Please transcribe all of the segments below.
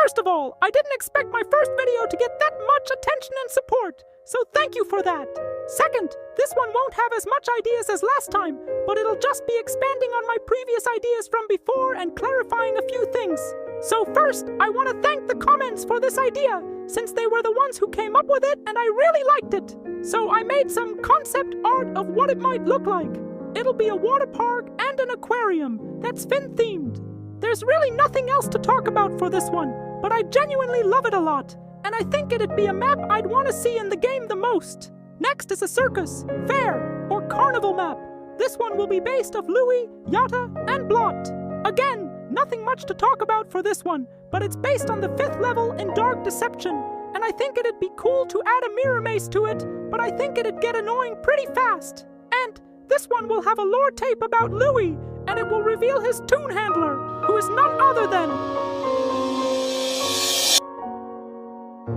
First of all, I didn't expect my first video to get that much attention and support, so thank you for that. Second, this one won't have as much ideas as last time, but it'll just be expanding on my previous ideas from before and clarifying a few things. So first, I want to thank the comments for this idea, since they were the ones who came up with it and I really liked it. So I made some concept art of what it might look like. It'll be a water park and an aquarium that's fin-themed. There's really nothing else to talk about for this one, but I genuinely love it a lot, and I think it'd be a map I'd want to see in the game the most. Next is a circus, fair, or carnival map. This one will be based off Louis, Yatta, and Blot. Again, nothing much to talk about for this one, but it's based on the 5th level in Dark Deception, and I think it'd be cool to add a mirror maze to it, but I think it'd get annoying pretty fast. And this one will have a lore tape about Louis, and it will reveal his toon handler, who is none other than...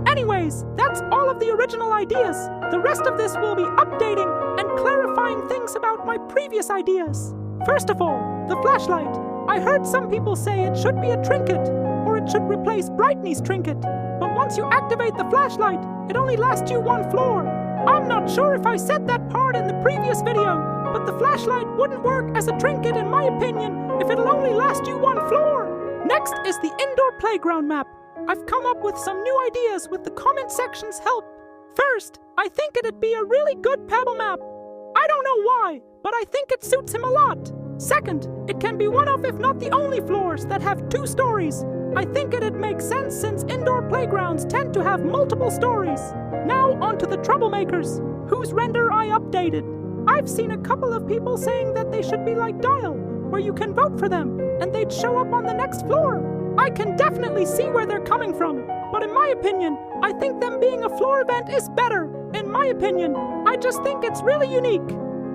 Anyways, that's all of the original ideas. The rest of this will be updating and clarifying things about my previous ideas. First of all, the flashlight. I heard some people say it should be a trinket, or it should replace Brightney's trinket. But once you activate the flashlight, it only lasts you 1 floor. I'm not sure if I said that part in the previous video, but the flashlight wouldn't work as a trinket in my opinion if it'll only last you 1 floor. Next is the indoor playground map. I've come up with some new ideas with the comment section's help. First, I think it'd be a really good Pebble map. I don't know why, but I think it suits him a lot. Second, it can be one of, if not the only floors that have 2 stories. I think it'd make sense since indoor playgrounds tend to have multiple stories. Now on to the troublemakers, whose render I updated. I've seen a couple of people saying that they should be like Dial, where you can vote for them, and they'd show up on the next floor. I can definitely see where they're coming from, but in my opinion, I think them being a floor event is better. In my opinion, I just think it's really unique.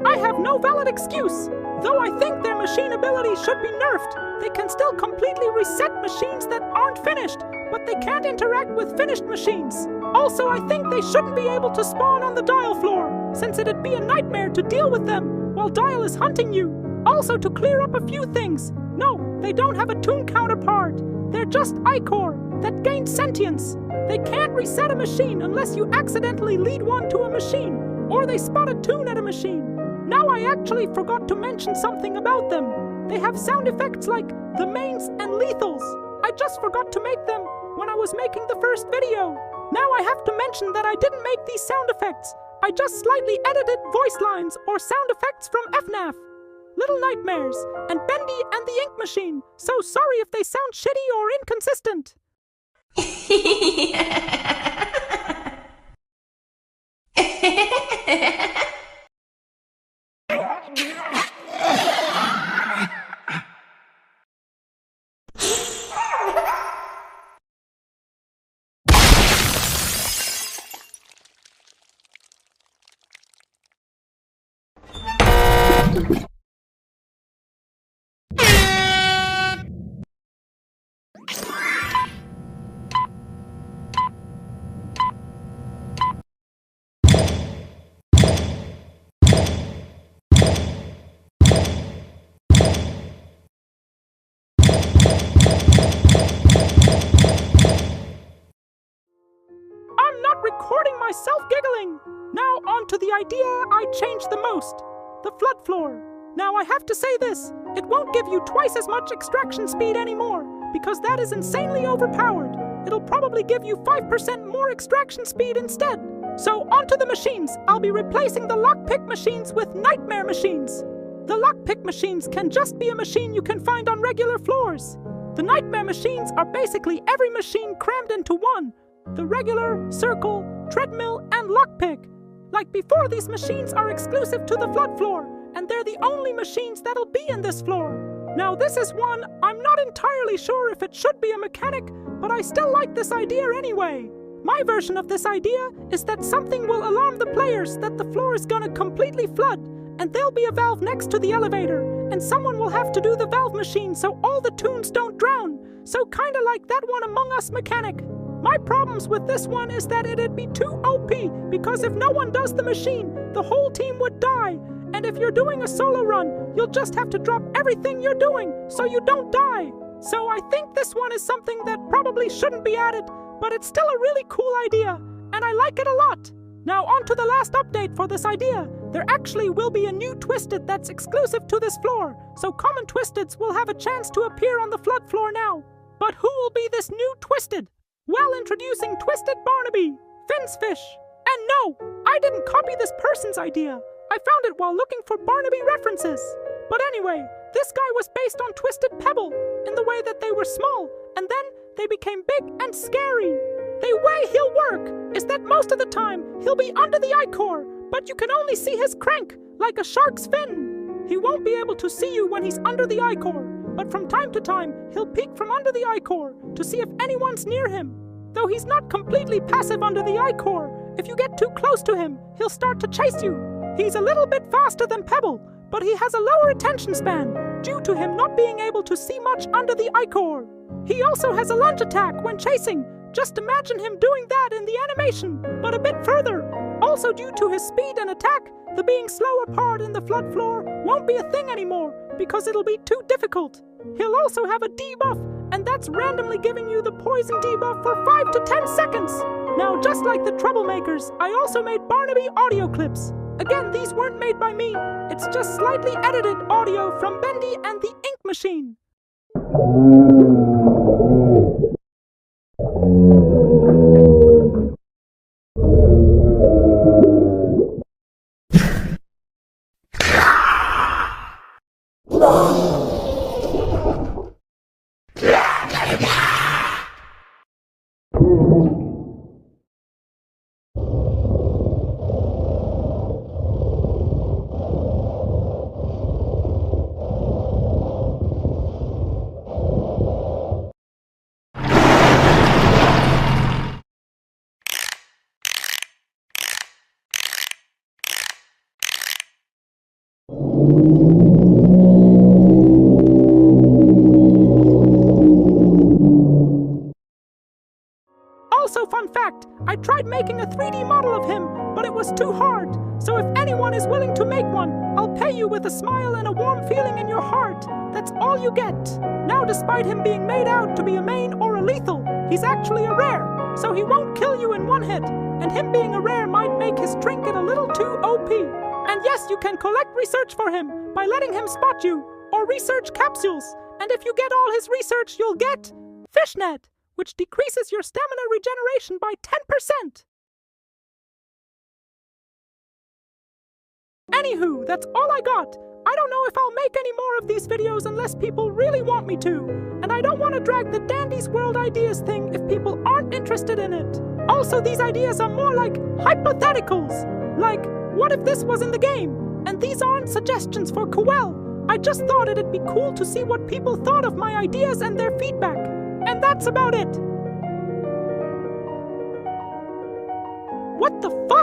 I have no valid excuse. Though I think their machine ability should be nerfed, they can still completely reset machines that aren't finished, but they can't interact with finished machines. Also, I think they shouldn't be able to spawn on the Dial floor, since it'd be a nightmare to deal with them while Dial is hunting you. Also, to clear up a few things, no, they don't have a toon counterpart. They're just Ichor that gain sentience. They can't reset a machine unless you accidentally lead one to a machine, or they spot a toon at a machine. Now I actually forgot to mention something about them. They have sound effects like the mains and lethals. I just forgot to make them when I was making the first video. Now I have to mention that I didn't make these sound effects. I just slightly edited voice lines or sound effects from FNAF, Little Nightmares, and Bendy and the Ink Machine. So sorry if they sound shitty or inconsistent. Recording myself giggling. Now on to the idea I changed the most, the flood floor. Now I have to say this, it won't give you twice as much extraction speed anymore, because that is insanely overpowered. It'll probably give you 5% more extraction speed instead. So onto the machines. I'll be replacing the lockpick machines with nightmare machines. The lockpick machines can just be a machine you can find on regular floors. The nightmare machines are basically every machine crammed into one. The regular, circle, treadmill, and lockpick. Like before, these machines are exclusive to the flood floor, and they're the only machines that'll be in this floor. Now this is one I'm not entirely sure if it should be a mechanic, but I still like this idea anyway. My version of this idea is that something will alarm the players that the floor is gonna completely flood, and there'll be a valve next to the elevator, and someone will have to do the valve machine so all the toons don't drown. So kinda like that one Among Us mechanic. My problems with this one is that it'd be too OP, because if no one does the machine, the whole team would die. And if you're doing a solo run, you'll just have to drop everything you're doing so you don't die. So I think this one is something that probably shouldn't be added, but it's still a really cool idea, and I like it a lot. Now on to the last update for this idea. There actually will be a new Twisted that's exclusive to this floor, so common Twisteds will have a chance to appear on the flood floor now. But who will be this new Twisted? Well, introducing Twisted Barnaby, Finn's Fish. And no, I didn't copy this person's idea. I found it while looking for Barnaby references. But anyway, this guy was based on Twisted Pebble in the way that they were small, and then they became big and scary. The way he'll work is that most of the time he'll be under the ichor, but you can only see his crank, like a shark's fin. He won't be able to see you when he's under the ichor, but from time to time he'll peek from under the ichor to see if anyone's near him. Though he's not completely passive under the ichor, if you get too close to him, he'll start to chase you. He's a little bit faster than Pebble, but he has a lower attention span due to him not being able to see much under the ichor. He also has a lunge attack when chasing. Just imagine him doing that in the animation, but a bit further. Also due to his speed and attack, the being slower part in the flood floor won't be a thing anymore because it'll be too difficult. He'll also have a debuff, and that's randomly giving you the poison debuff for 5 to 10 seconds. Now, just like the Troublemakers, I also made Barnaby audio clips. Again, these weren't made by me. It's just slightly edited audio from Bendy and the Ink Machine. Also, fun fact, I tried making a 3D model of him, but it was too hard. So if anyone is willing to make one, I'll pay you with a smile and a warm feeling in your heart. That's all you get. Now, despite him being made out to be a main or a lethal, he's actually a rare, so he won't kill you in one hit, and him being a rare might make his trinket a little too OP. And yes, you can collect research for him by letting him spot you, or research capsules, and if you get all his research, you'll get Fishnet, which decreases your stamina regeneration by 10%. Anywho, that's all I got. I don't know if I'll make any more of these videos unless people really want me to. And I don't want to drag the Dandy's World Ideas thing if people aren't interested in it. Also, these ideas are more like hypotheticals. Like, what if this was in the game? And these aren't suggestions for Coel. I just thought it'd be cool to see what people thought of my ideas and their feedback. And that's about it. What the fuck?